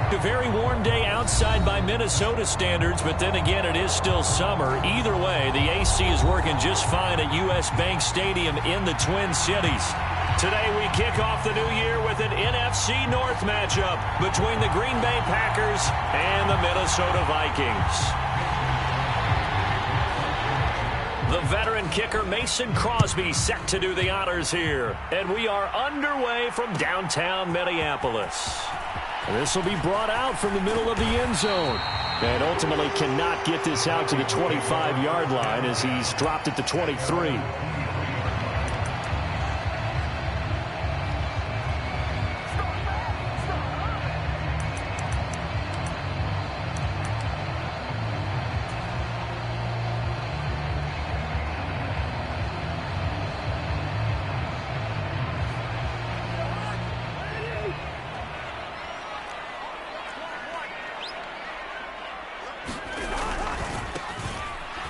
fact, a very warm day outside by Minnesota standards, but then again, it is still summer. Either way, the AC is working just fine at U.S. Bank Stadium in the Twin Cities. Today, we kick off the new year with an NFC North matchup between the Green Bay Packers and the Minnesota Vikings. The veteran kicker Mason Crosby set to do the honors here. And we are underway from downtown Minneapolis. This will be brought out from the middle of the end zone. And ultimately cannot get this out to the 25-yard line as he's dropped at the 23.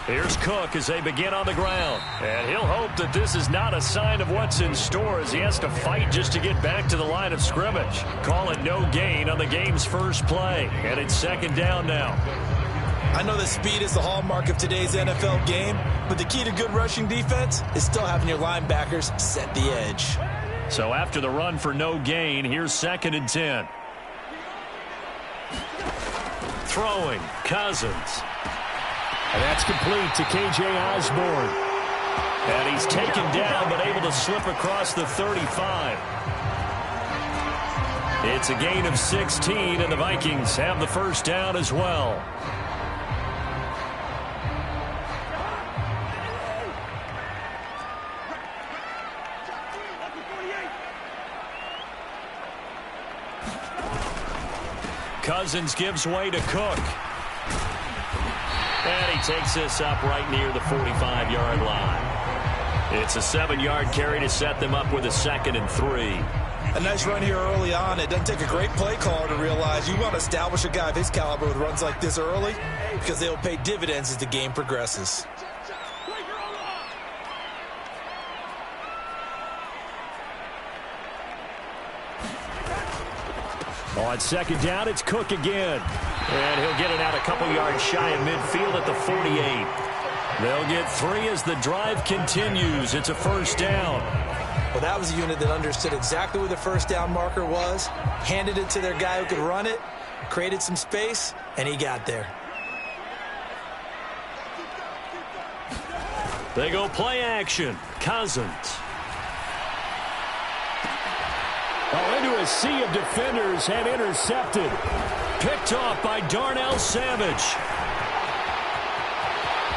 Here's Cook as they begin on the ground. And he'll hope that this is not a sign of what's in store as he has to fight just to get back to the line of scrimmage. Call it no gain on the game's first play. And it's second down now. I know that speed is the hallmark of today's NFL game, but the key to good rushing defense is still having your linebackers set the edge. So after the run for no gain, here's 2nd and 10. Throwing, Cousins. And that's complete to K.J. Osborne. And he's taken down but able to slip across the 35. It's a gain of 16, and the Vikings have the first down as well. Cousins gives way to Cook. And he takes this up right near the 45-yard line. It's a 7-yard carry to set them up with a 2nd and 3. A nice run here early on. It doesn't take a great play caller to realize you want to establish a guy of his caliber with runs like this early because they'll pay dividends as the game progresses. On 2nd down, it's Cook again. And he'll get it out a couple yards shy of midfield at the 48. They'll get 3 as the drive continues. It's a first down. Well, that was a unit that understood exactly where the first down marker was, handed it to their guy who could run it, created some space, and he got there. They go play action. Cousins. Into a sea of defenders and intercepted. Picked off by Darnell Savage.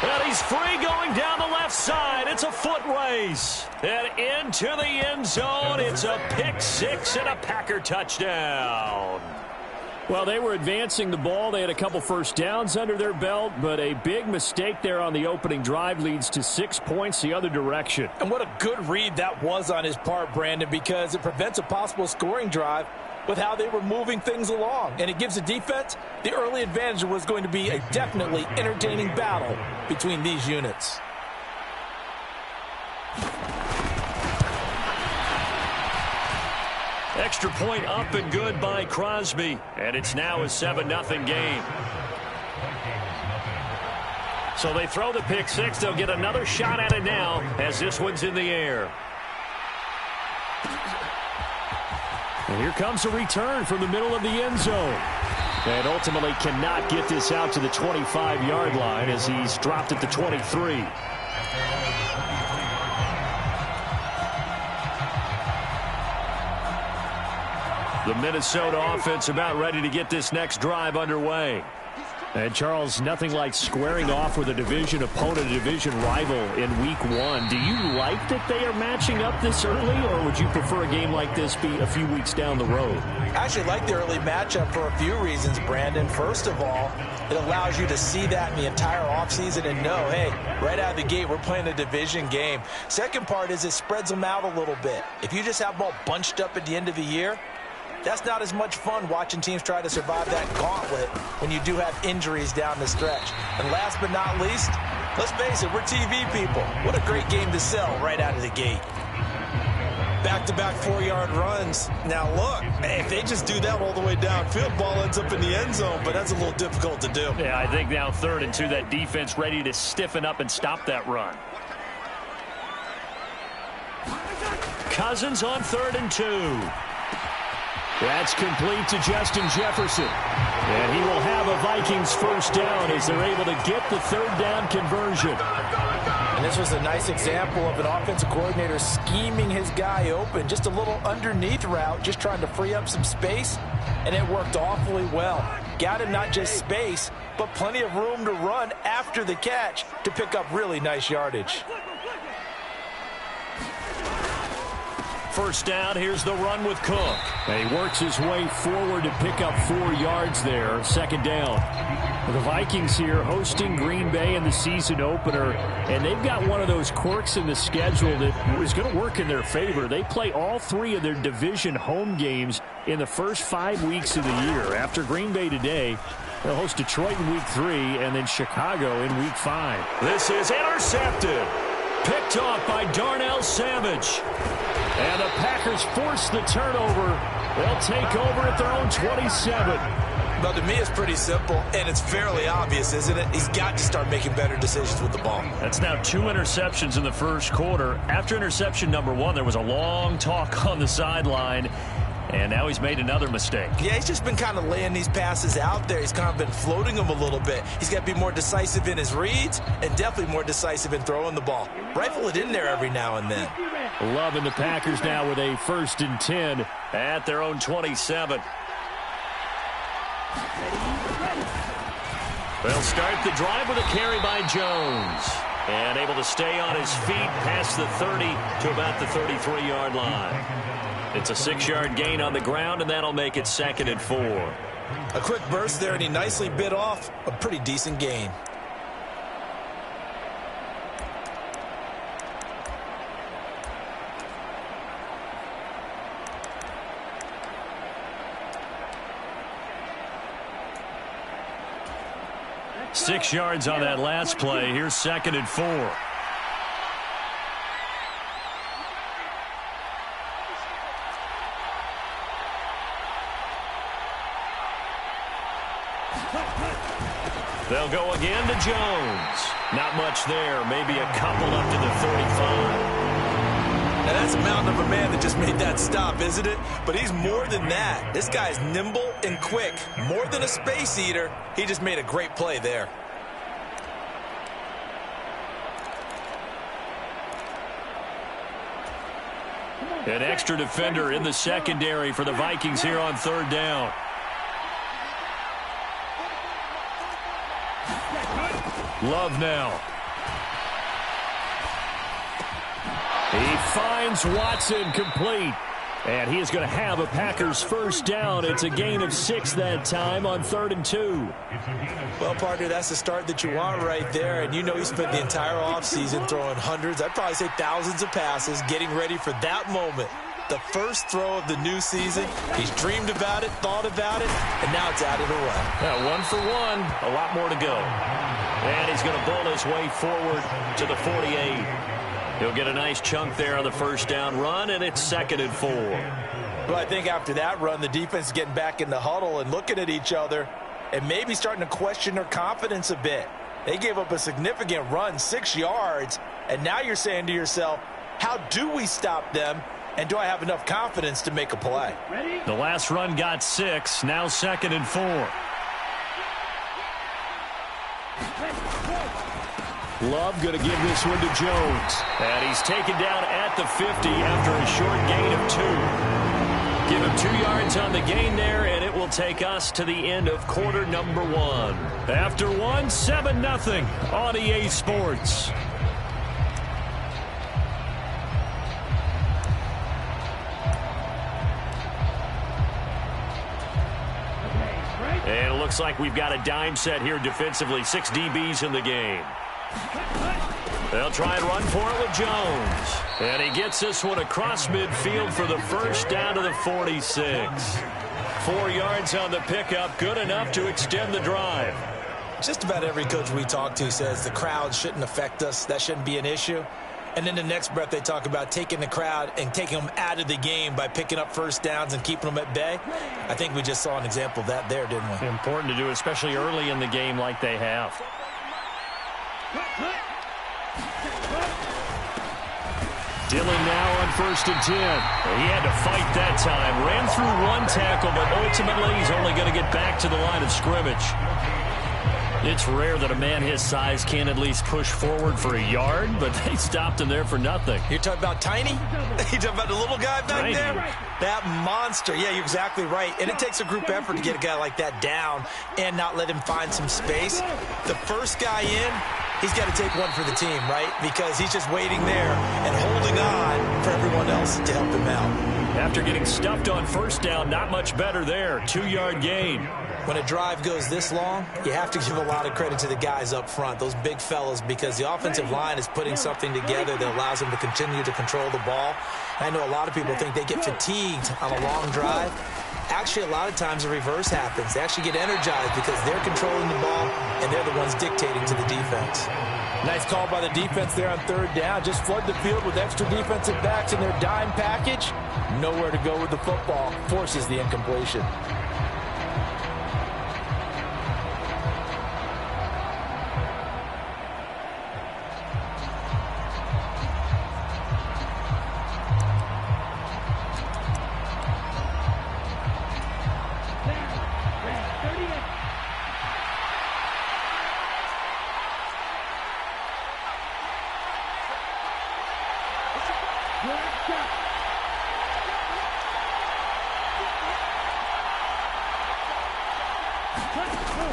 And he's free going down the left side. It's a foot race. And into the end zone. It's a pick 6 and a Packer touchdown. Well, they were advancing the ball. They had a couple first downs under their belt, but a big mistake there on the opening drive leads to 6 points the other direction. And what a good read that was on his part, Brandon, because it prevents a possible scoring drive with how they were moving things along. And it gives the defense the early advantage. Was going to be a definitely entertaining battle between these units. Extra point up and good by Crosby. And it's now a 7-0 game. So they throw the pick 6. They'll get another shot at it now as this one's in the air. And here comes a return from the middle of the end zone. And ultimately cannot get this out to the 25-yard line as he's dropped at the 23. The Minnesota offense about ready to get this next drive underway. And, Charles, nothing like squaring off with a division opponent, a division rival in Week 1. Do you like that they are matching up this early, or would you prefer a game like this be a few weeks down the road? I actually like the early matchup for a few reasons, Brandon. First of all, it allows you to see that in the entire offseason and know, hey, right out of the gate, we're playing a division game. Second part is it spreads them out a little bit. If you just have them all bunched up at the end of the year, that's not as much fun watching teams try to survive that gauntlet when you do have injuries down the stretch. And last but not least, let's face it, we're TV people. What a great game to sell right out of the gate. back-to-back 4-yard runs. Now, look, if they just do that all the way downfield, ball ends up in the end zone, but that's a little difficult to do. Yeah, I think now 3rd and 2, that defense ready to stiffen up and stop that run. Cousins on 3rd and 2. That's complete to Justin Jefferson. And he will have a Vikings first down as they're able to get the 3rd down conversion. And this was a nice example of an offensive coordinator scheming his guy open. Just a little underneath route, just trying to free up some space. And it worked awfully well. Got him not just space, but plenty of room to run after the catch to pick up really nice yardage. First down, here's the run with Cook. And he works his way forward to pick up 4 yards there. 2nd down. The Vikings here hosting Green Bay in the season opener, and they've got one of those quirks in the schedule that is going to work in their favor. They play all 3 of their division home games in the first 5 weeks of the year. After Green Bay today, they'll host Detroit in week 3 and then Chicago in week 5. This is intercepted. Picked off by Darnell Savage. And the Packers force the turnover. They'll take over at their own 27. Well, to me, it's pretty simple, and it's fairly obvious, isn't it? He's got to start making better decisions with the ball. That's now 2 interceptions in the first quarter. After interception number 1, there was a long talk on the sideline, and now he's made another mistake. Yeah, he's just been kind of laying these passes out there. He's kind of been floating them a little bit. He's got to be more decisive in his reads and definitely more decisive in throwing the ball. Rifle it in there every now and then. Love and the Packers now with a 1st and 10 at their own 27. They'll start the drive with a carry by Jones. And able to stay on his feet past the 30 to about the 33-yard line. It's a 6-yard gain on the ground, and that'll make it 2nd and 4. A quick burst there, and he nicely bit off a pretty decent gain. Six yards on that last play. Here's 2nd and 4. They'll go again to Jones. Not much there. Maybe a couple up to the 35. Now, that's a mountain of a man that just made that stop, isn't it? But he's more than that. This guy's nimble and quick. More than a space eater. He just made a great play there. An extra defender in the secondary for the Vikings here on 3rd down. Love now. He finds Watson complete. And he is going to have a Packers first down. It's a gain of 6 that time on 3rd and 2. Well, partner, that's the start that you want right there. And you know he spent the entire offseason throwing hundreds, I'd probably say thousands of passes, getting ready for that moment. The first throw of the new season. He's dreamed about it, thought about it, and now it's out of the way. Yeah, 1 for 1, a lot more to go. And he's going to bowl his way forward to the 48. He'll get a nice chunk there on the first down run, and it's 2nd and 4. Well, I think after that run, the defense is getting back in the huddle and looking at each other and maybe starting to question their confidence a bit. They gave up a significant run, 6 yards, and now you're saying to yourself, how do we stop them, and do I have enough confidence to make a play? The last run got 6, now 2nd and 4. Love going to give this one to Jones. And he's taken down at the 50 after a short gain of 2. Give him 2 yards on the gain there, and it will take us to the end of quarter number 1. After 1, 7-0 on EA Sports. And it looks like we've got a dime set here defensively. 6 DBs in the game. They'll try and run for it with Jones. And he gets this one across midfield for the first down to the 46. 4 yards on the pickup, good enough to extend the drive. Just about every coach we talk to says the crowd shouldn't affect us. That shouldn't be an issue. And then the next breath they talk about taking the crowd and taking them out of the game by picking up first downs and keeping them at bay. I think we just saw an example of that there, didn't we? Important to do, especially early in the game like they have. Dillon now on 1st and 10. He had to fight that time. Ran through one tackle, but ultimately he's only going to get back to the line of scrimmage. It's rare that a man his size can at least push forward for a yard, but they stopped him there for nothing. You're talking about Tiny? You're talking about the little guy back Tiny. there? That monster. Yeah, you're exactly right. And it takes a group effort to get a guy like that down and not let him find some space. The first guy in, he's got to take one for the team, right? Because he's just waiting there and holding on for everyone else to help him out. After getting stuffed on first down, not much better there. 2-yard gain. When a drive goes this long, you have to give a lot of credit to the guys up front, those big fellas, because the offensive line is putting something together that allows them to continue to control the ball. I know a lot of people think they get fatigued on a long drive. Actually, a lot of times the reverse happens. They actually get energized because they're controlling the ball, and they're the ones dictating to the defense. Nice call by the defense there on 3rd down. Just flood the field with extra defensive backs in their dime package. Nowhere to go with the football. Forces the incompletion.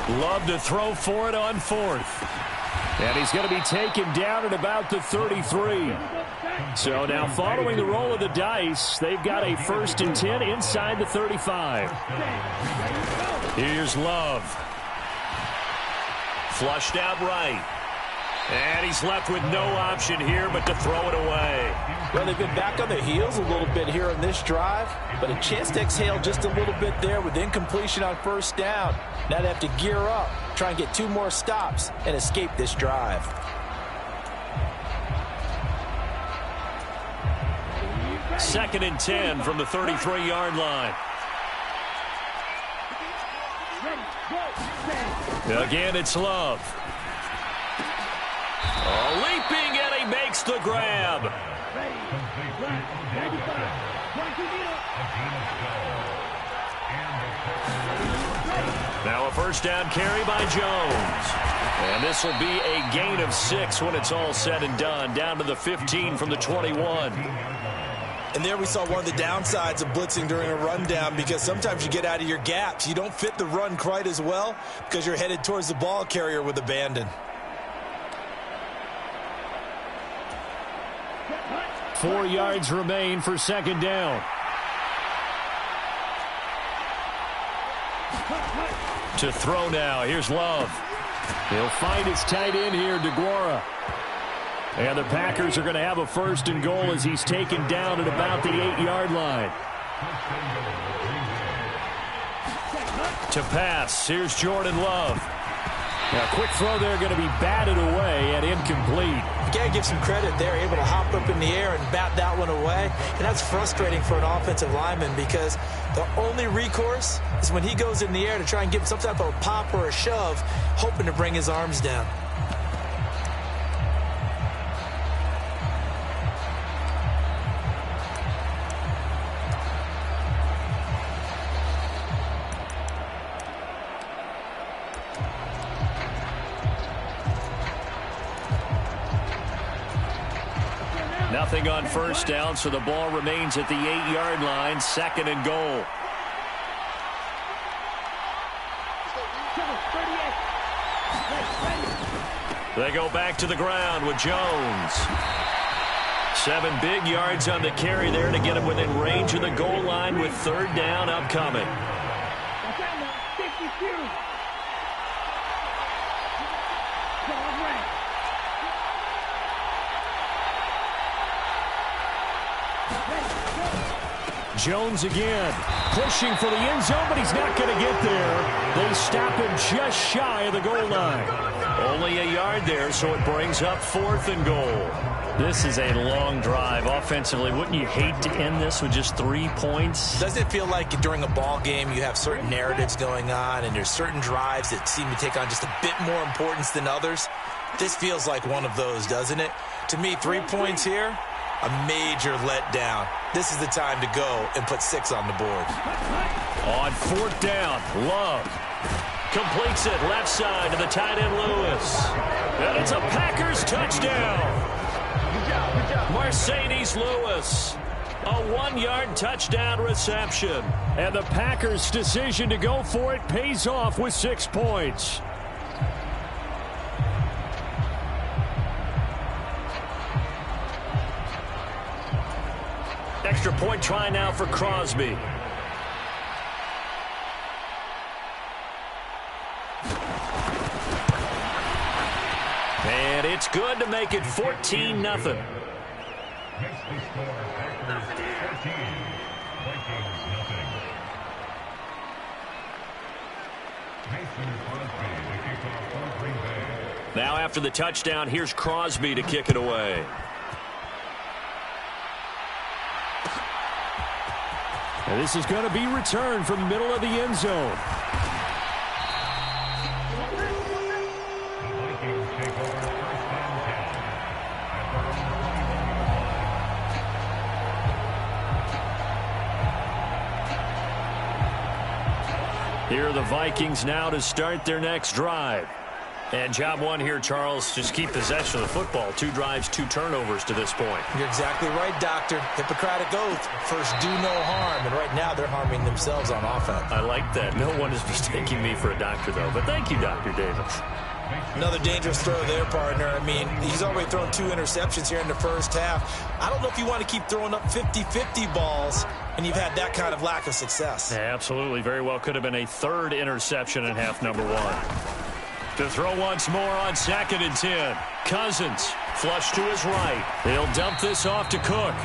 Love to throw for it on 4th. And he's going to be taken down at about the 33. So now following the roll of the dice, they've got a 1st and 10 inside the 35. Here's Love. Flushed out right. And he's left with no option here but to throw it away. Well, they've been back on their heels a little bit here on this drive, but a chance to exhale just a little bit there with incompletion on 1st down. Now they have to gear up, try and get 2 more stops, and escape this drive. Second and 10 from the 33-yard line. Again, it's Love. Leaping, and he makes the grab. Now a 1st down carry by Jones. And this will be a gain of 6 when it's all said and done. Down to the 15 from the 21. And there we saw one of the downsides of blitzing during a rundown, because sometimes you get out of your gaps. You don't fit the run quite as well because you're headed towards the ball carrier with abandon. 4 yards remain for 2nd down. To throw now. Here's Love. He'll find his tight end here, DeGuara. And the Packers are going to have a 1st and goal as he's taken down at about the 8-yard line. To pass. Here's Jordan Love. Now, quick throw there, going to be batted away and incomplete. You got to give some credit there, able to hop up in the air and bat that one away. And that's frustrating for an offensive lineman, because the only recourse is when he goes in the air to try and give some type of a pop or a shove, hoping to bring his arms down. Nothing on 1st down, so the ball remains at the 8-yard line. 2nd and goal. They go back to the ground with Jones. 7 big yards on the carry there to get him within range of the goal line with 3rd down upcoming. Jones again, pushing for the end zone, but he's not going to get there. They stop him just shy of the goal line. Only a yard there, so it brings up 4th and goal. This is a long drive. Offensively, wouldn't you hate to end this with just 3 points? Doesn't it feel like during a ball game you have certain narratives going on and there's certain drives that seem to take on just a bit more importance than others? This feels like one of those, doesn't it? To me, 3 points here, a major letdown. This is the time to go and put 6 on the board. On 4th down, Love completes it left side to the tight end Lewis. And it's a Packers touchdown. Mercedes Lewis, a 1-yard touchdown reception. And the Packers' decision to go for it pays off with 6 points. Extra point try now for Crosby. And it's good to make it 14-0. Now after the touchdown, here's Crosby to kick it away. And this is going to be returned from the middle of the end zone. Here are the Vikings now to start their next drive. And job one here, Charles, just keep possession of the football. 2 drives, 2 turnovers to this point. You're exactly right, Doctor. Hippocratic oath. First, do no harm. And right now, they're harming themselves on offense. I like that. No one is mistaking me for a doctor, though. But thank you, Dr. Davis. Another dangerous throw there, partner. I mean, he's already thrown 2 interceptions here in the first half. I don't know if you want to keep throwing up 50-50 balls, and you've had that kind of lack of success. Yeah, absolutely. Very well could have been a 3rd interception in half number 1. To throw once more on 2nd and 10. Cousins flush to his right. They'll dump this off to Cook.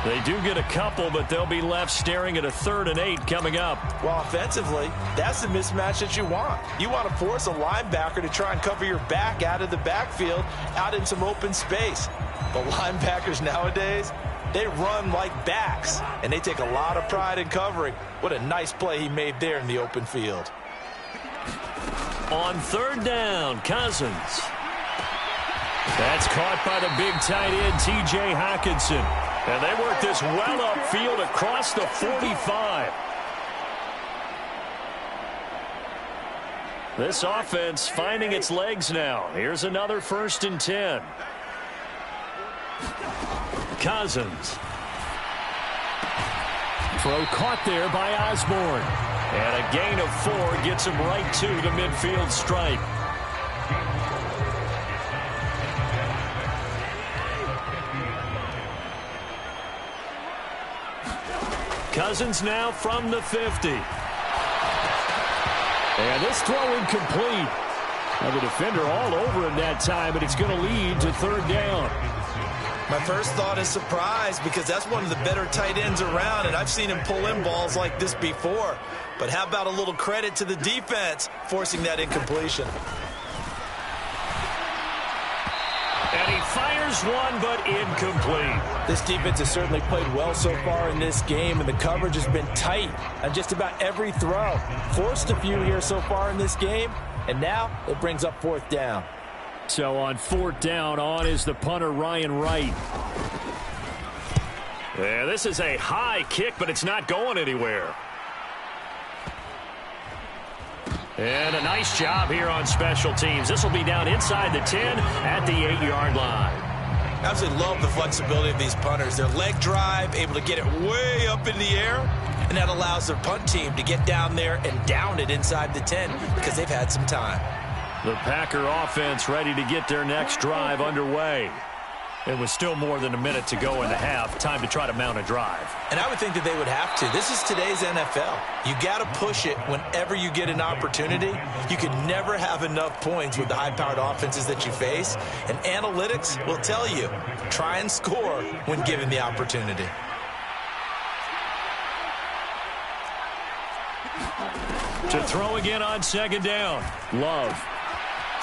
They do get a couple, but they'll be left staring at a 3rd and 8 coming up. Well, offensively, that's the mismatch that you want. You want to force a linebacker to try and cover your back out of the backfield, out in some open space. But linebackers nowadays, they run like backs, and they take a lot of pride in covering. What a nice play he made there in the open field. On 3rd down, Cousins. That's caught by the big tight end, T.J. Hockenson. And they work this well upfield across the 45. This offense finding its legs now. Here's another 1st and 10. Cousins. Throw caught there by Osborne. And a gain of 4 gets him right to the midfield stripe. Cousins now from the 50. And this throw incomplete. Now the defender all over him that time, but it's going to lead to 3rd down. My first thought is surprise, because that's one of the better tight ends around, and I've seen him pull in balls like this before. But how about a little credit to the defense forcing that incompletion? And he fires one, but incomplete. This defense has certainly played well so far in this game, and the coverage has been tight on just about every throw. Forced a few here so far in this game, and now it brings up 4th down. So on 4th down, on is the punter, Ryan Wright. Yeah, this is a high kick, but it's not going anywhere. And a nice job here on special teams. This will be down inside the 10 at the 8-yard line. Absolutely love the flexibility of these punters. Their leg drive, able to get it way up in the air, and that allows their punt team to get down there and down it inside the 10 because they've had some time. The Packer offense ready to get their next drive underway. It was still more than a minute to go in the half. Time to try to mount a drive. And I would think that they would have to. This is today's NFL. You got to push it whenever you get an opportunity. You can never have enough points with the high-powered offenses that you face. And analytics will tell you, try and score when given the opportunity. To throw again on 2nd down. Love.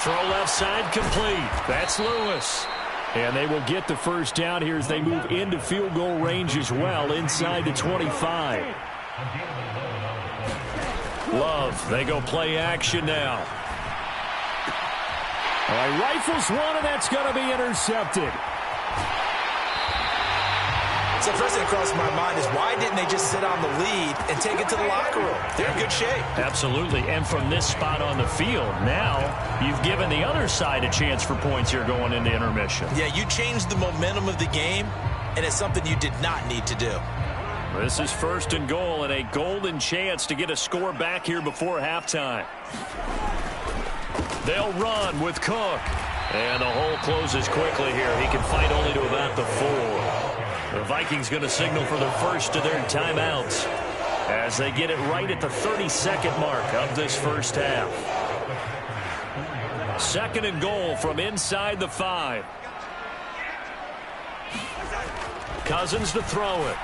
Throw left side complete. That's Lewis. And they will get the first down here as they move into field goal range as well, inside the 25. Love, they go play action now. All right, rifles one, and that's going to be intercepted. So first thing that crosses my mind is why didn't they just sit on the lead and take it to the locker room? They're in good shape. Absolutely, and from this spot on the field, now you've given the other side a chance for points here going into intermission. Yeah, you changed the momentum of the game, and it's something you did not need to do. This is first and goal, and a golden chance to get a score back here before halftime. They'll run with Cook. And the hole closes quickly here. He can fight only to about the 4. The Vikings going to signal for the first of their timeouts as they get it right at the 32nd mark of this first half. Second and goal from inside the 5. Cousins to throw it.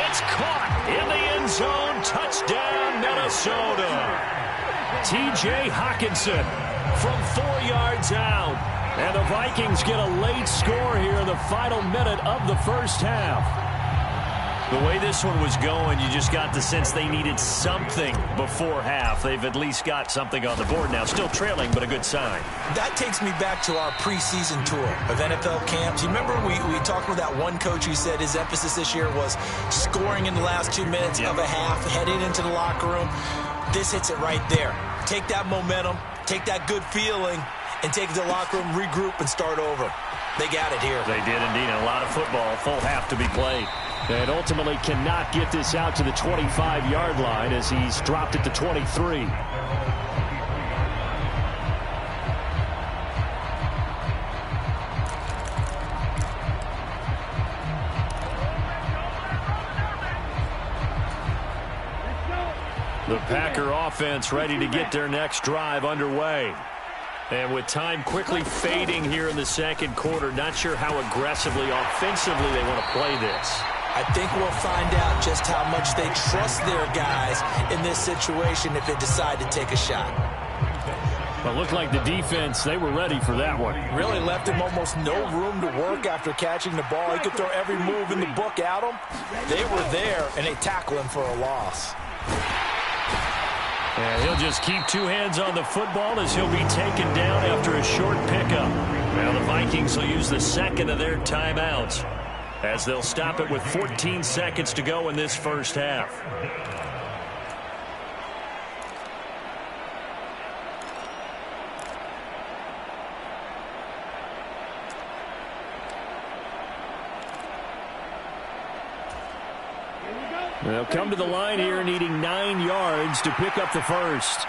It's caught in the end zone. Touchdown, Minnesota. T.J. Hockenson from 4 yards out. And the Vikings get a late score here in the final minute of the first half. The way this one was going, you just got the sense they needed something before half. They've at least got something on the board now. Still trailing, but a good sign. That takes me back to our preseason tour of NFL camps. You remember we talked with that one coach who said his emphasis this year was scoring in the last 2 minutes of a half, heading into the locker room. This hits it right there. Take that momentum, take that good feeling, and take it to the locker room, regroup, and start over. They got it here. They did indeed. A lot of football, full half to be played. And ultimately cannot get this out to the 25-yard line as he's dropped it to 23. The Packer offense ready to get their next drive underway. And with time quickly fading here in the second quarter, not sure how aggressively, offensively they want to play this. I think we'll find out just how much they trust their guys in this situation if they decide to take a shot. Well, it looked like the defense, they were ready for that one. Really left him almost no room to work after catching the ball. He could throw every move in the book at him. They were there, and they tackle him for a loss. And he'll just keep 2 hands on the football as he'll be taken down after a short pickup. Now the Vikings will use the second of their timeouts as they'll stop it with 14 seconds to go in this first half. They'll come to the line here needing 9 yards to pick up the first.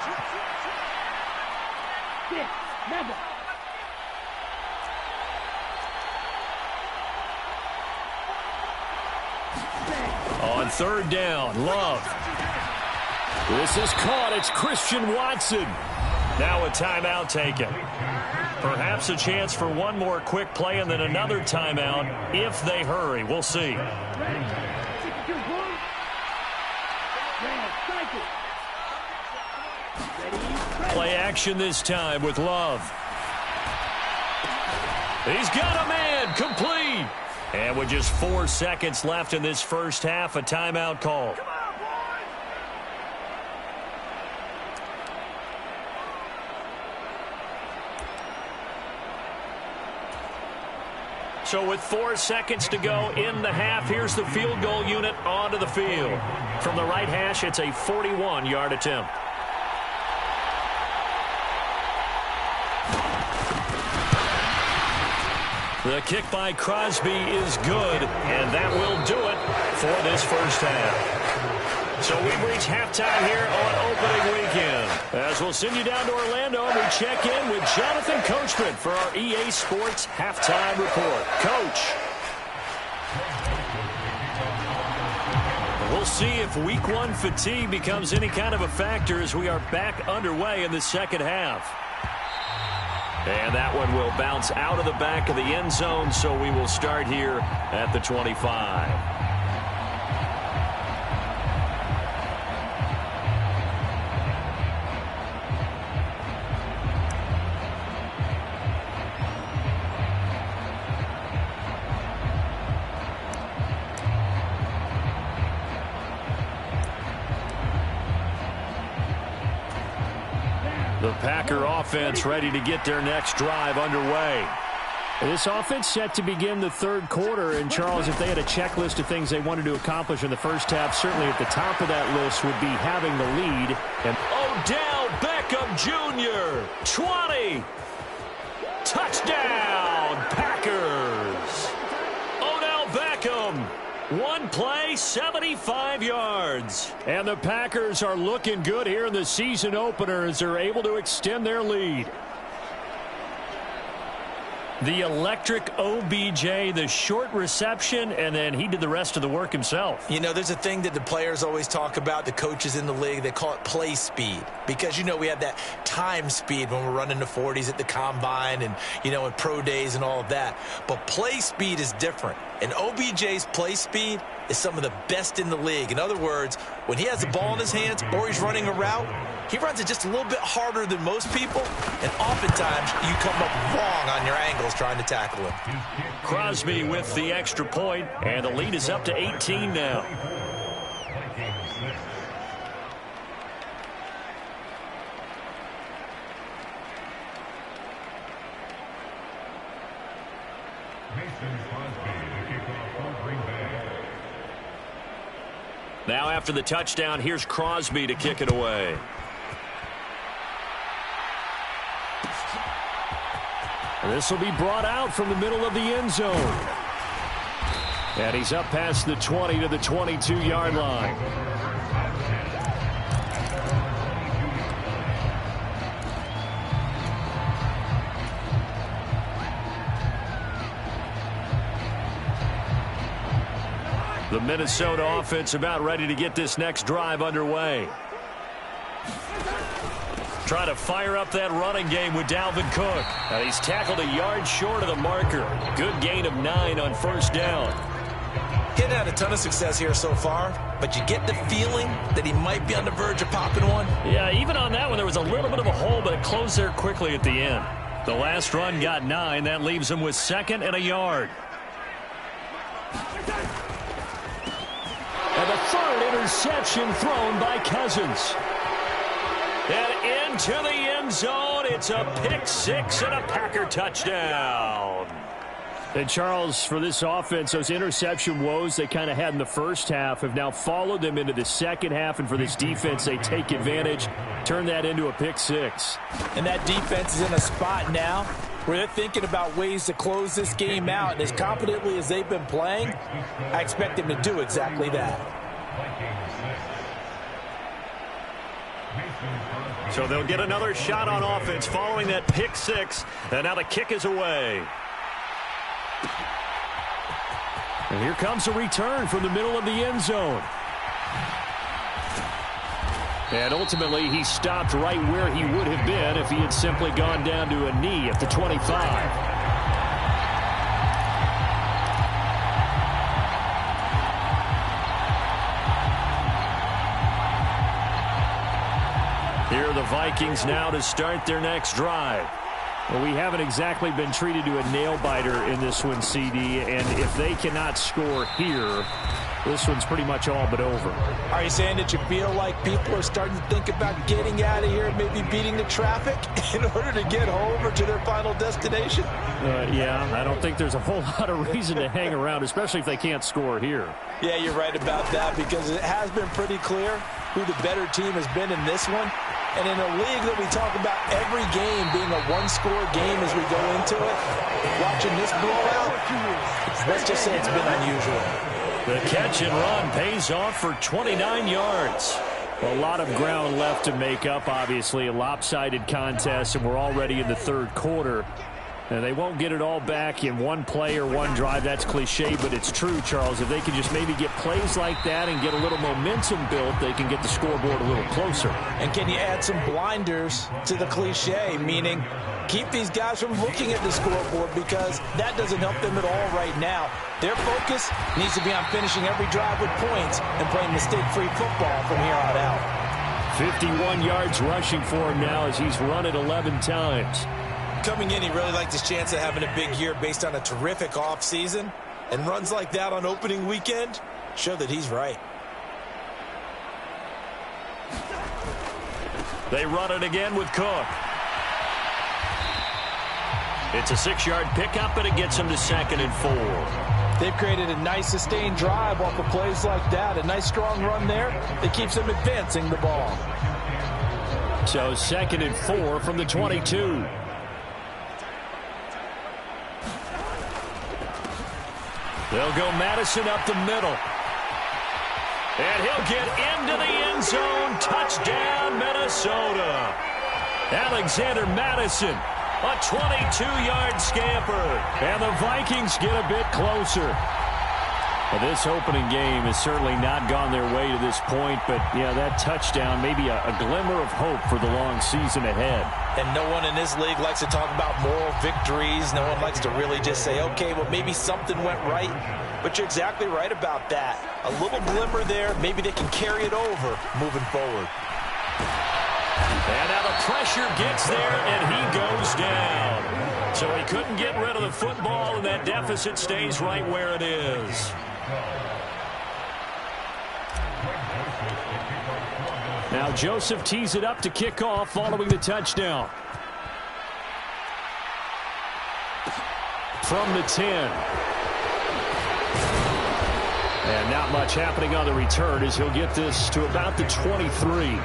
On third down, Love. This is caught. It's Christian Watson. Now a timeout taken. Perhaps a chance for one more quick play and then another timeout if they hurry. We'll see. Play action this time with Love. He's got a man, complete. And with just 4 seconds left in this first half, a timeout call. So with 4 seconds to go in the half, here's the field goal unit onto the field. From the right hash, it's a 41-yard attempt. The kick by Crosby is good, and that will do it for this first half. So we've reached halftime here on opening weekend. As we'll send you down to Orlando, and we check in with Jonathan Coachman for our EA Sports Halftime Report. Coach. We'll see if Week 1 fatigue becomes any kind of a factor as we are back underway in the second half. And that one will bounce out of the back of the end zone, so we will start here at the 25. The Packer offense ready to get their next drive underway. This offense set to begin the third quarter. And, Charles, if they had a checklist of things they wanted to accomplish in the first half, certainly at the top of that list would be having the lead. And Odell Beckham Jr., 20. Touchdown, Packers. Odell Beckham, one play, 75 yards. And the Packers are looking good here in the season opener as they're able to extend their lead. The electric OBJ, the short reception, and then he did the rest of the work himself. You know, there's a thing that the players always talk about, the coaches in the league, they call it play speed. Because, you know, we have that time speed when we're running the 40s at the combine and, you know, in pro days and all of that. But play speed is different. And OBJ's play speed is some of the best in the league. In other words, when he has the ball in his hands or he's running a route, he runs it just a little bit harder than most people, and oftentimes you come up wrong on your angles trying to tackle him. Crosby with the extra point, and the lead is up to 18 now. Now after the touchdown, here's Crosby to kick it away. This will be brought out from the middle of the end zone. And he's up past the 20 to the 22-yard line. The Minnesota offense about ready to get this next drive underway. Try to fire up that running game with Dalvin Cook. He's tackled a yard short of the marker. Good gain of 9 on first down. He hadn't had a ton of success here so far, but you get the feeling that he might be on the verge of popping one. Yeah, even on that one, there was a little bit of a hole, but it closed there quickly at the end. The last run got 9. That leaves him with 2nd and a yard. And the third interception thrown by Cousins. And into the end zone, it's a pick 6 and a Packer touchdown. And, Charles, for this offense, those interception woes they kind of had in the first half have now followed them into the second half. And for this defense, they take advantage, turn that into a pick 6. And that defense is in a spot now where they're thinking about ways to close this game out. And as competently as they've been playing, I expect them to do exactly that. So they'll get another shot on offense following that pick 6. And now the kick is away. And here comes a return from the middle of the end zone. And ultimately, he stopped right where he would have been if he had simply gone down to a knee at the 25. Here are the Vikings now to start their next drive. Well, we haven't exactly been treated to a nail-biter in this one, CD, and if they cannot score here, this one's pretty much all but over. Are you saying that you feel like people are starting to think about getting out of here, maybe beating the traffic in order to get home or to their final destination? Yeah, I don't think there's a whole lot of reason to hang around, especially if they can't score here. Yeah, you're right about that, because it has been pretty clear who the better team has been in this one. And in a league that we talk about every game being a one-score game as we go into it, watching this blowout, let's just say it's been unusual. The catch and run pays off for 29 yards. Well, a lot of ground left to make up, obviously. A lopsided contest, and we're already in the third quarter. And they won't get it all back in one play or one drive. That's cliche, but it's true, Charles. If they can just maybe get plays like that and get a little momentum built, they can get the scoreboard a little closer. And can you add some blinders to the cliche, meaning keep these guys from looking at the scoreboard, because that doesn't help them at all right now. Their focus needs to be on finishing every drive with points and playing mistake-free football from here on out. 51 yards rushing for him now as he's run it 11 times. Coming in, he really liked his chance of having a big year based on a terrific offseason. And runs like that on opening weekend show that he's right. They run it again with Cook. It's a 6-yard pickup, and it gets them to 2nd and 4. They've created a nice sustained drive off of plays like that. A nice strong run there that keeps them advancing the ball. So 2nd and 4 from the 22. They'll go Madison up the middle. And he'll get into the end zone. Touchdown, Minnesota. Alexander Madison, a 22-yard scamper. And the Vikings get a bit closer. Well, this opening game has certainly not gone their way to this point, but, yeah, that touchdown, maybe a glimmer of hope for the long season ahead. And no one in this league likes to talk about moral victories. No one likes to really just say, okay, well, maybe something went right. But you're exactly right about that. A little glimmer there. Maybe they can carry it over moving forward. And now the pressure gets there, and he goes down. So he couldn't get rid of the football, and that deficit stays right where it is. Now Joseph tees it up to kick off following the touchdown. From the 10. And not much happening on the return as he'll get this to about the 23.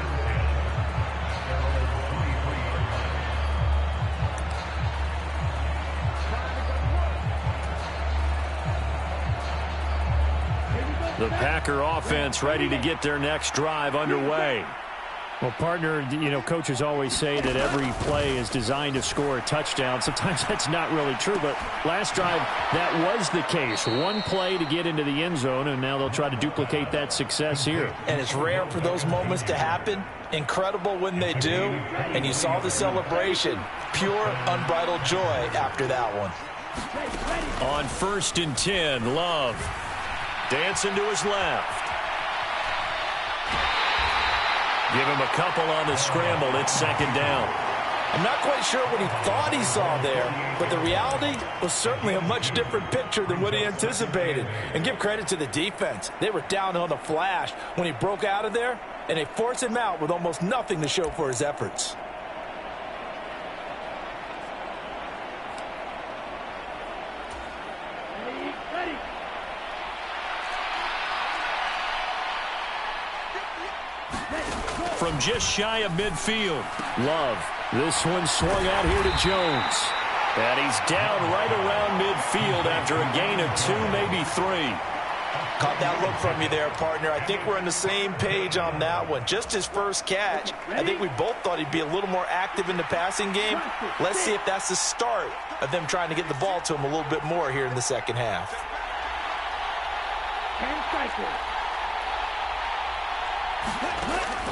The Packer offense ready to get their next drive underway. Well, partner, you know, coaches always say that every play is designed to score a touchdown. Sometimes that's not really true, but last drive, that was the case. One play to get into the end zone, and now they'll try to duplicate that success here. And it's rare for those moments to happen. Incredible when they do. And you saw the celebration. Pure, unbridled joy after that one. On 1st and 10, Love. Dancing to his left. Give him a couple on the scramble. It's 2nd down. I'm not quite sure what he thought he saw there, but the reality was certainly a much different picture than what he anticipated. And give credit to the defense. They were down on the flash when he broke out of there, and they forced him out with almost nothing to show for his efforts. From just shy of midfield. Love. This one swung out here to Jones. And he's down right around midfield after a gain of 2, maybe 3. Caught that look from you there, partner. I think we're on the same page on that one. Just his first catch. I think we both thought he'd be a little more active in the passing game. Let's see if that's the start of them trying to get the ball to him a little bit more here in the second half.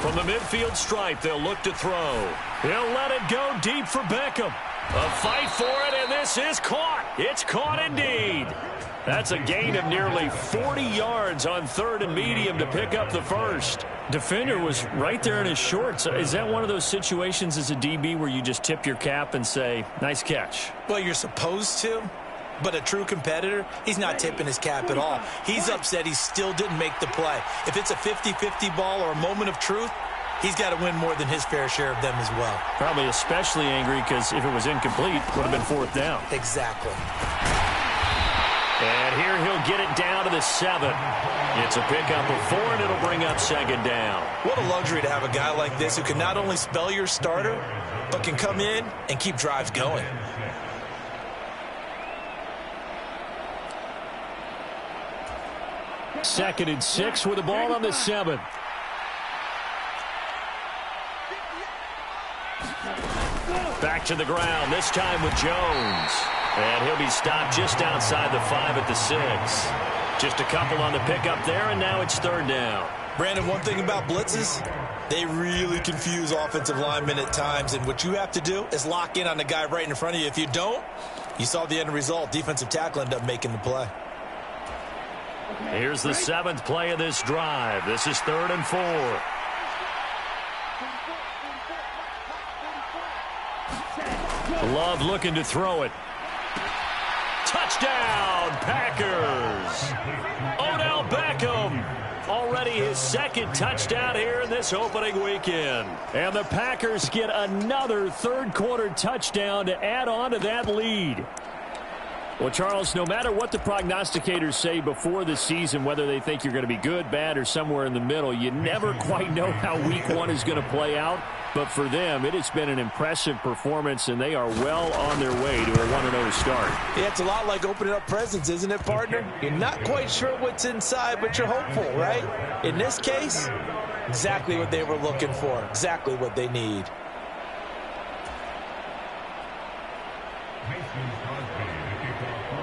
From the midfield stripe, they'll look to throw. He'll let it go deep for Beckham. A fight for it, and this is caught. It's caught indeed. That's a gain of nearly 40 yards on 3rd and medium to pick up the first. Defender was right there in his shorts. Is that one of those situations as a DB where you just tip your cap and say, nice catch? Well, you're supposed to. But a true competitor, he's not tipping his cap at all. He's upset he still didn't make the play. If it's a 50-50 ball or a moment of truth, he's got to win more than his fair share of them as well. Probably especially angry because if it was incomplete, it would have been 4th down. Exactly. And here he'll get it down to the 7. It's a pickup of 4, and it'll bring up 2nd down. What a luxury to have a guy like this who can not only spell your starter, but can come in and keep drives going. Second and 6 with the ball on the 7. Back to the ground, this time with Jones. And he'll be stopped just outside the 5 at the 6. Just a couple on the pickup there, and now it's 3rd down. Brandon, one thing about blitzes, they really confuse offensive linemen at times, and what you have to do is lock in on the guy right in front of you. If you don't, you saw the end result. Defensive tackle ended up making the play. Here's the 7th play of this drive. This is 3rd and 4. Love looking to throw it. Touchdown, Packers. Odell Beckham already his second touchdown here in this opening weekend. And the Packers get another third-quarter touchdown to add on to that lead. Well, Charles, no matter what the prognosticators say before the season, whether they think you're going to be good, bad, or somewhere in the middle, you never quite know how week one is going to play out. But for them, it has been an impressive performance, and they are well on their way to a 1-0 start. Yeah, it's a lot like opening up presents, isn't it, partner? You're not quite sure what's inside, but you're hopeful, right? In this case, exactly what they were looking for, exactly what they need.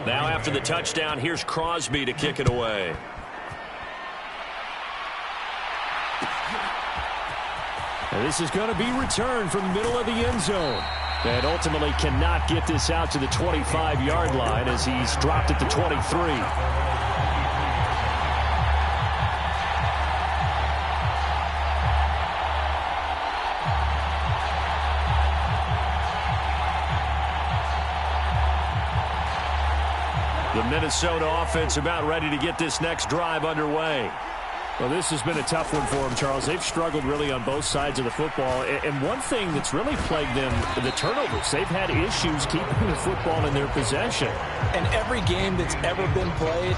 Now after the touchdown, here's Crosby to kick it away. And this is going to be returned from the middle of the end zone. And ultimately cannot get this out to the 25-yard line as he's dropped at the 23. The Minnesota offense about ready to get this next drive underway. Well, this has been a tough one for them, Charles. They've struggled really on both sides of the football. And one thing that's really plagued them, the turnovers. They've had issues keeping the football in their possession. And every game that's ever been played,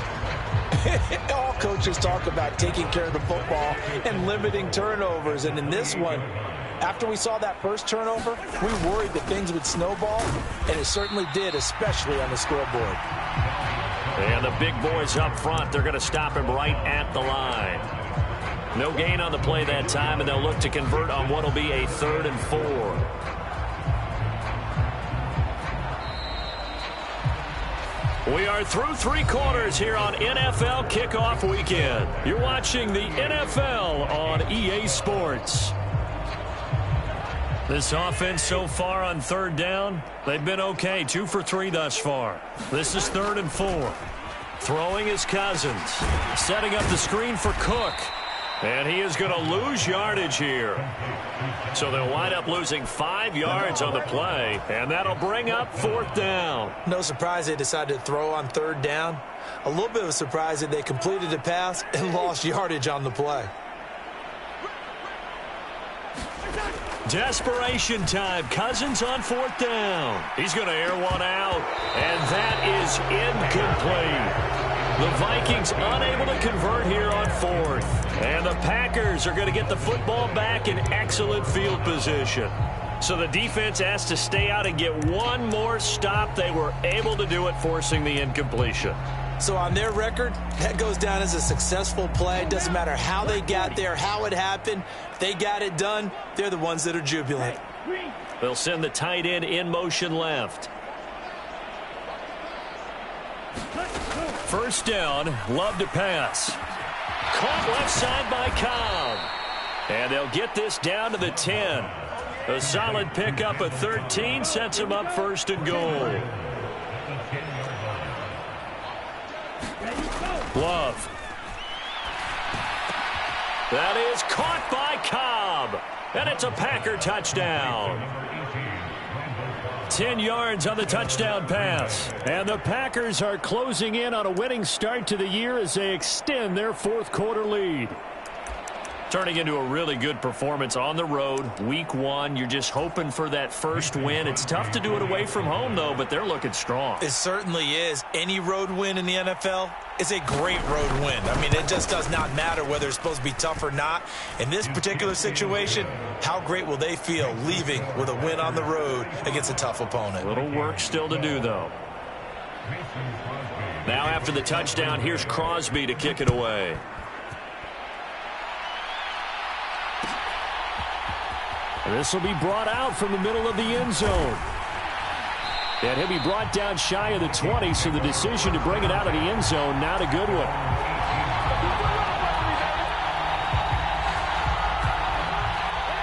all coaches talk about taking care of the football and limiting turnovers. And in this one, after we saw that first turnover, we worried that things would snowball, and it certainly did, especially on the scoreboard. And the big boys up front, they're going to stop him right at the line. No gain on the play that time, and they'll look to convert on what will be a 3rd and 4. We are through 3 quarters here on NFL Kickoff Weekend. You're watching the NFL on EA Sports. This offense so far on 3rd down, they've been okay. 2 for 3 thus far. This is 3rd and 4. Throwing is Cousins. Setting up the screen for Cook. And he is going to lose yardage here. So they'll wind up losing 5 yards on the play. And that'll bring up 4th down. No surprise they decided to throw on 3rd down. A little bit of a surprise that they completed the pass and lost yardage on the play. Desperation time. Cousins on 4th down. He's going to air one out, and that is incomplete. The Vikings unable to convert here on 4th, and the Packers are going to get the football back in excellent field position. So the defense has to stay out and get one more stop. They were able to do it, forcing the incompletion. So on their record, that goes down as a successful play. It doesn't matter how they got there, how it happened. If they got it done, they're the ones that are jubilant. They'll send the tight end in motion left. 1st down, Love to pass. Caught left side by Cobb. And they'll get this down to the 10. A solid pickup at 13 sets him up 1st and goal. Love. That is caught by Cobb. And it's a Packer touchdown. 10 yards on the touchdown pass. And the Packers are closing in on a winning start to the year as they extend their 4th quarter lead. Turning into a really good performance on the road. Week 1, you're just hoping for that first win. It's tough to do it away from home, though, but they're looking strong. It certainly is. Any road win in the NFL is a great road win. I mean, it just does not matter whether it's supposed to be tough or not. In this particular situation, how great will they feel leaving with a win on the road against a tough opponent? A little work still to do, though. Now after the touchdown, here's Crosby to kick it away. This will be brought out from the middle of the end zone. And he'll be brought down shy of the 20, so the decision to bring it out of the end zone, not a good one.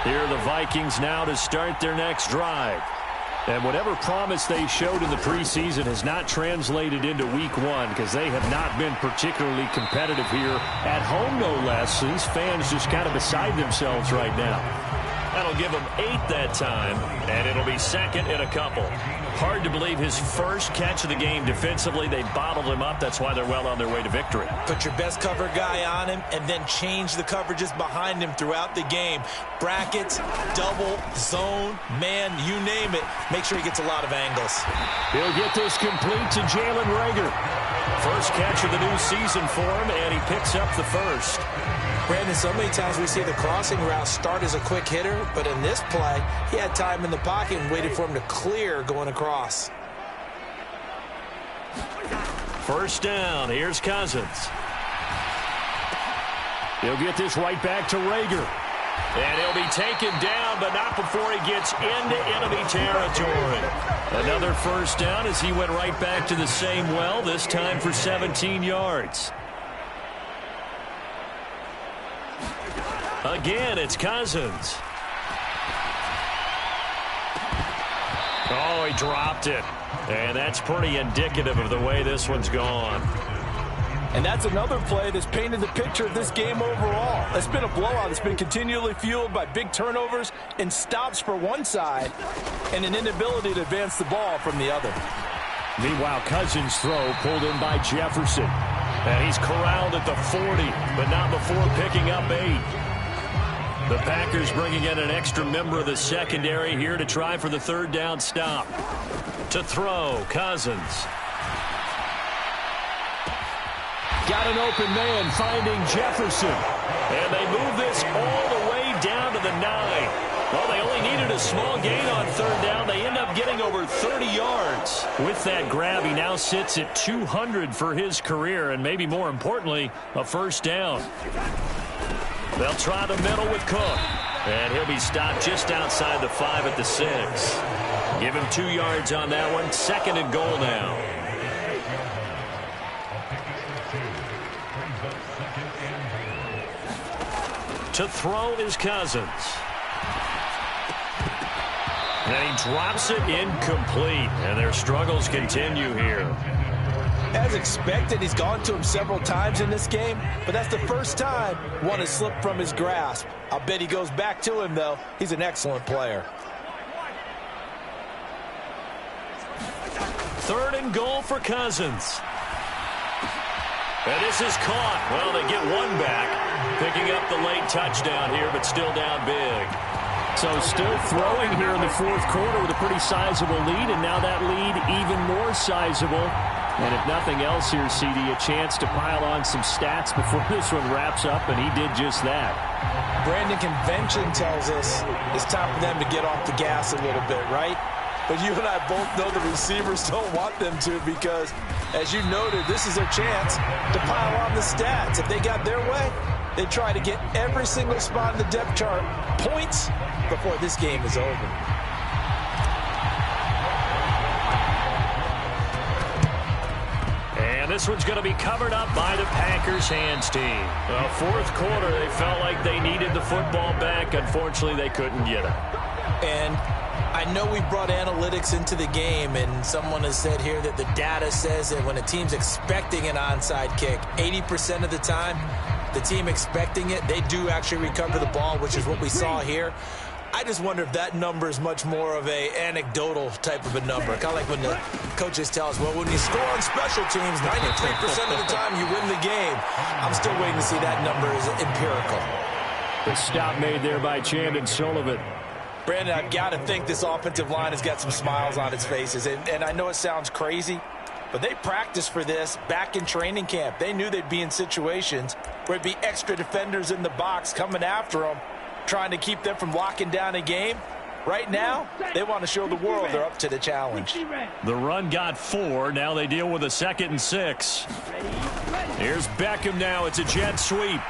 Here are the Vikings now to start their next drive. And whatever promise they showed in the preseason has not translated into week 1 because they have not been particularly competitive here at home, no less. So these fans just kind of beside themselves right now. That'll give him 8 that time, and it'll be second and a couple. Hard to believe his first catch of the game defensively. They bottled him up. That's why they're well on their way to victory. Put your best cover guy on him and then change the coverages behind him throughout the game. Brackets, double, zone, man, you name it. Make sure he gets a lot of angles. He'll get this complete to Jalen Reagor. First catch of the new season for him, and he picks up the first. Brandon, so many times we see the crossing route start as a quick hitter, but in this play, he had time in the pocket and waited for him to clear going across. First down, here's Cousins. He'll get this right back to Reagor. And he'll be taken down, but not before he gets into enemy territory. Another first down as he went right back to the same well, this time for 17 yards. Again, it's Cousins. Oh, he dropped it. And that's pretty indicative of the way this one's gone. And that's another play that's painted the picture of this game overall. It's been a blowout. It's been continually fueled by big turnovers and stops for one side and an inability to advance the ball from the other. Meanwhile, Cousins' throw pulled in by Jefferson. And he's corralled at the 40, but not before picking up 8. The Packers bringing in an extra member of the secondary here to try for the third down stop. To throw, Cousins. Got an open man finding Jefferson. And they move this all the way down to the 9. Well, they only needed a small gain on third down. They end up getting over 30 yards. With that grab, he now sits at 200 for his career, and maybe more importantly, a first down. They'll try the middle with Cook. And he'll be stopped just outside the 5 at the 6. Give him 2 yards on that one. Second and goal now. To throw is Cousins. And he drops it incomplete. And their struggles continue here. As expected, he's gone to him several times in this game, but that's the first time one has slipped from his grasp. I'll bet he goes back to him, though. He's an excellent player. Third and goal for Cousins. And this is caught. Well, they get one back, picking up the late touchdown here, but still down big. So still throwing here in the fourth quarter with a pretty sizable lead, and now that lead even more sizable. And if nothing else here, CD, a chance to pile on some stats before this one wraps up, and he did just that. Brandon, convention tells us it's time for them to get off the gas a little bit, right? But you and I both know the receivers don't want them to because, as you noted, this is their chance to pile on the stats. If they got their way, they try to get every single spot in the depth chart points before this game is over. And this one's going to be covered up by the Packers hands team. Well, fourth quarter, they felt like they needed the football back. Unfortunately, they couldn't get it. And I know we brought analytics into the game, and someone has said here that the data says that when a team's expecting an onside kick, 80% of the time, the team expecting it, they do actually recover the ball, which is what we saw here. I just wonder if that number is much more of a anecdotal type of a number. Kind of like when the coaches tell us, well, when you score on special teams, 93% of the time you win the game. I'm still waiting to see that number is empirical. The stop made there by Chandon Sullivan. Brandon, I've got to think this offensive line has got some smiles on its faces. And I know it sounds crazy, but they practiced for this back in training camp. They knew they'd be in situations where it'd be extra defenders in the box coming after them, trying to keep them from locking down a game. Right now, they want to show the world they're up to the challenge. The run got 4. Now they deal with a 2nd and 6. Here's Beckham now. It's a jet sweep.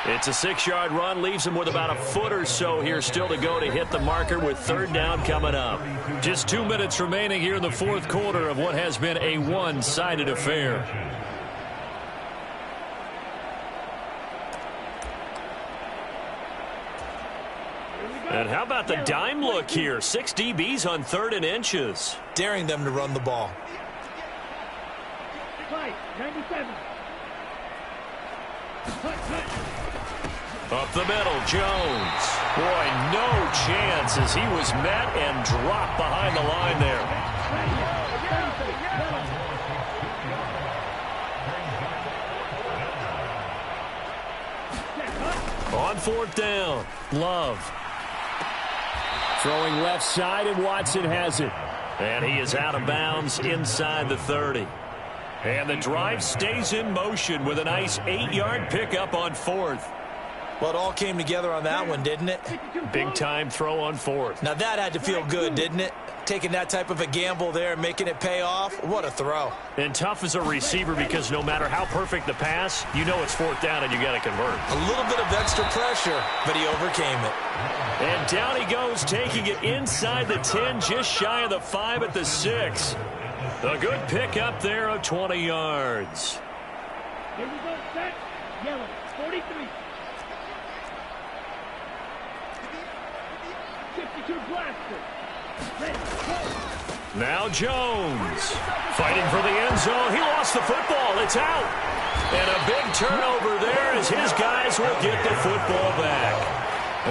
It's a 6-yard run. Leaves him with about a foot or so here still to go to hit the marker with third down coming up. Just 2 minutes remaining here in the fourth quarter of what has been a one-sided affair. And how about the dime look here? 6 DBs on 3rd and inches. Daring them to run the ball. 97. Up the middle, Jones. Boy, no chance as he was met and dropped behind the line there. On fourth down, Love. Throwing left side, and Watson has it. And he is out of bounds inside the 30. And the drive stays in motion with a nice 8-yard pickup on fourth. Well, it all came together on that one, didn't it? Big-time throw on fourth. Now, that had to feel good, didn't it? Taking that type of a gamble there and making it pay off. What a throw. And tough as a receiver because no matter how perfect the pass, you know it's fourth down and you got to convert. A little bit of extra pressure, but he overcame it. And down he goes, taking it inside the 10, just shy of the 5 at the 6. A good pick up there of 20 yards. Here we go, set. Yellow, 43. 52 blaster. Ready, go. Now Jones. Fighting for the end zone. He lost the football. It's out. And a big turnover there as his guys will get the football back.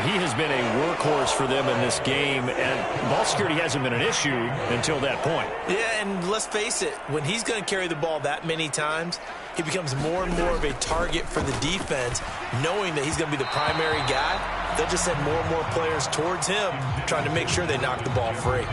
He has been a workhorse for them in this game, and ball security hasn't been an issue until that point. Yeah, and let's face it, when he's going to carry the ball that many times, he becomes more and more of a target for the defense, knowing that he's going to be the primary guy. They'll just send more and more players towards him, trying to make sure they knock the ball free.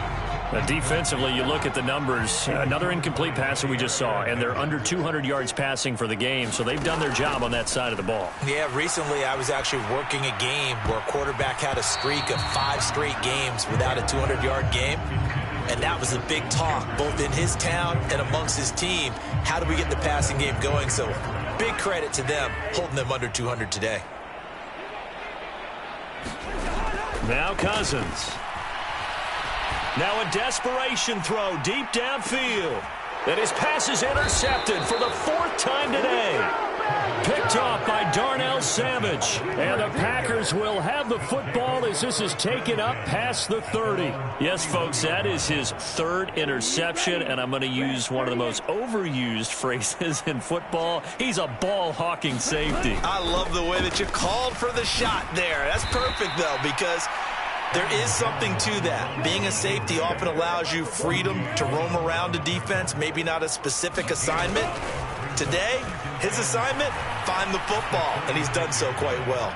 Defensively, you look at the numbers. Another incomplete pass that we just saw, and they're under 200 yards passing for the game, so they've done their job on that side of the ball. Yeah, recently I was actually working a game where a quarterback had a streak of 5 straight games without a 200-yard game, and that was a big talk, both in his town and amongst his team. How do we get the passing game going? So big credit to them, holding them under 200 today. Now Cousins. Now a desperation throw deep downfield. And his pass is intercepted for the 4th time today. Picked off by Darnell Savage. And the Packers will have the football as this is taken up past the 30. Yes, folks, that is his 3rd interception. And I'm going to use one of the most overused phrases in football. He's a ball-hawking safety. I love the way that you called for the shot there. That's perfect, though, because there is something to that. Being a safety often allows you freedom to roam around a defense, maybe not a specific assignment. Today, his assignment, find the football, and he's done so quite well.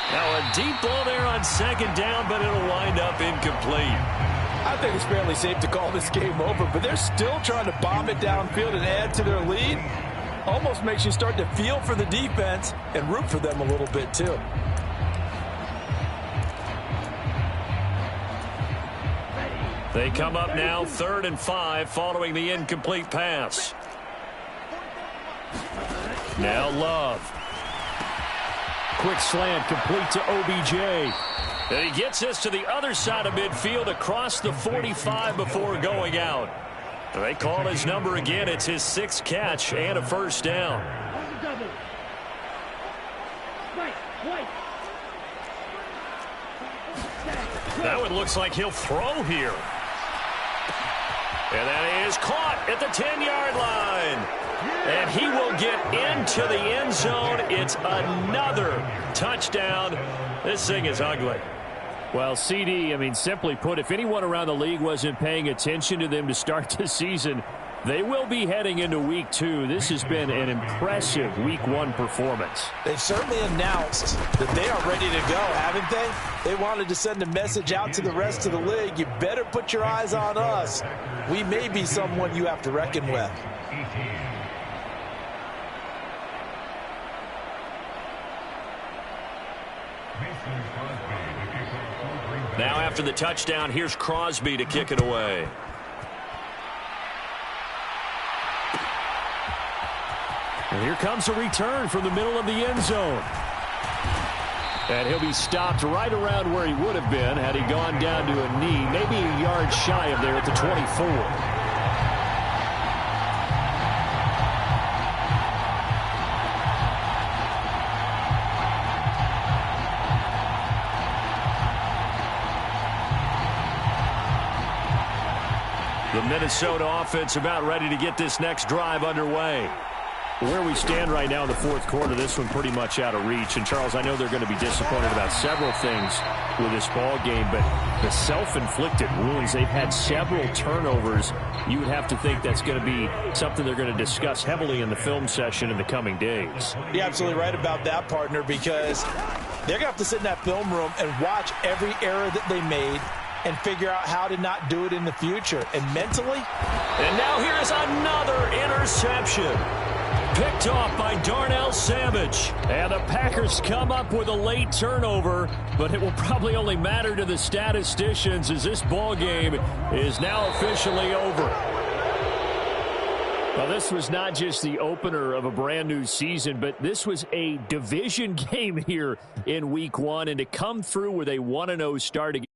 Now a deep ball there on 2nd down, but it'll wind up incomplete. I think it's fairly safe to call this game over, but they're still trying to bomb it downfield and add to their lead. Almost makes you start to feel for the defense and root for them a little bit, too. They come up now 3rd and 5 following the incomplete pass. Now Love. Quick slant complete to OBJ. And he gets us to the other side of midfield across the 45 before going out. They call his number again. It's his 6th catch and a 1st down. Now it looks like he'll throw here. And that is caught at the 10-yard line. And he will get into the end zone. It's another touchdown. This thing is ugly. Well, CD, I mean, simply put, if anyone around the league wasn't paying attention to them to start the season, they will be heading into Week 2. This has been an impressive Week 1 performance. They've certainly announced that they are ready to go, haven't they? They wanted to send a message out to the rest of the league. You better put your eyes on us. We may be someone you have to reckon with. Now after the touchdown, here's Crosby to kick it away. And here comes a return from the middle of the end zone. And he'll be stopped right around where he would have been had he gone down to a knee, maybe a yard shy of there at the 24. The Minnesota offense about ready to get this next drive underway. Where we stand right now in the fourth quarter, this one pretty much out of reach. And, Charles, I know they're going to be disappointed about several things with this ball game, but the self-inflicted wounds, they've had several turnovers. You would have to think that's going to be something they're going to discuss heavily in the film session in the coming days. You're absolutely right about that, partner, because they're going to have to sit in that film room and watch every error that they made and figure out how to not do it in the future. And mentally. And now here's another interception. Picked off by Darnell Savage. And the Packers come up with a late turnover, but it will probably only matter to the statisticians as this ball game is now officially over. Well, this was not just the opener of a brand new season, but this was a division game here in week one. And to come through with a 1-0 start again.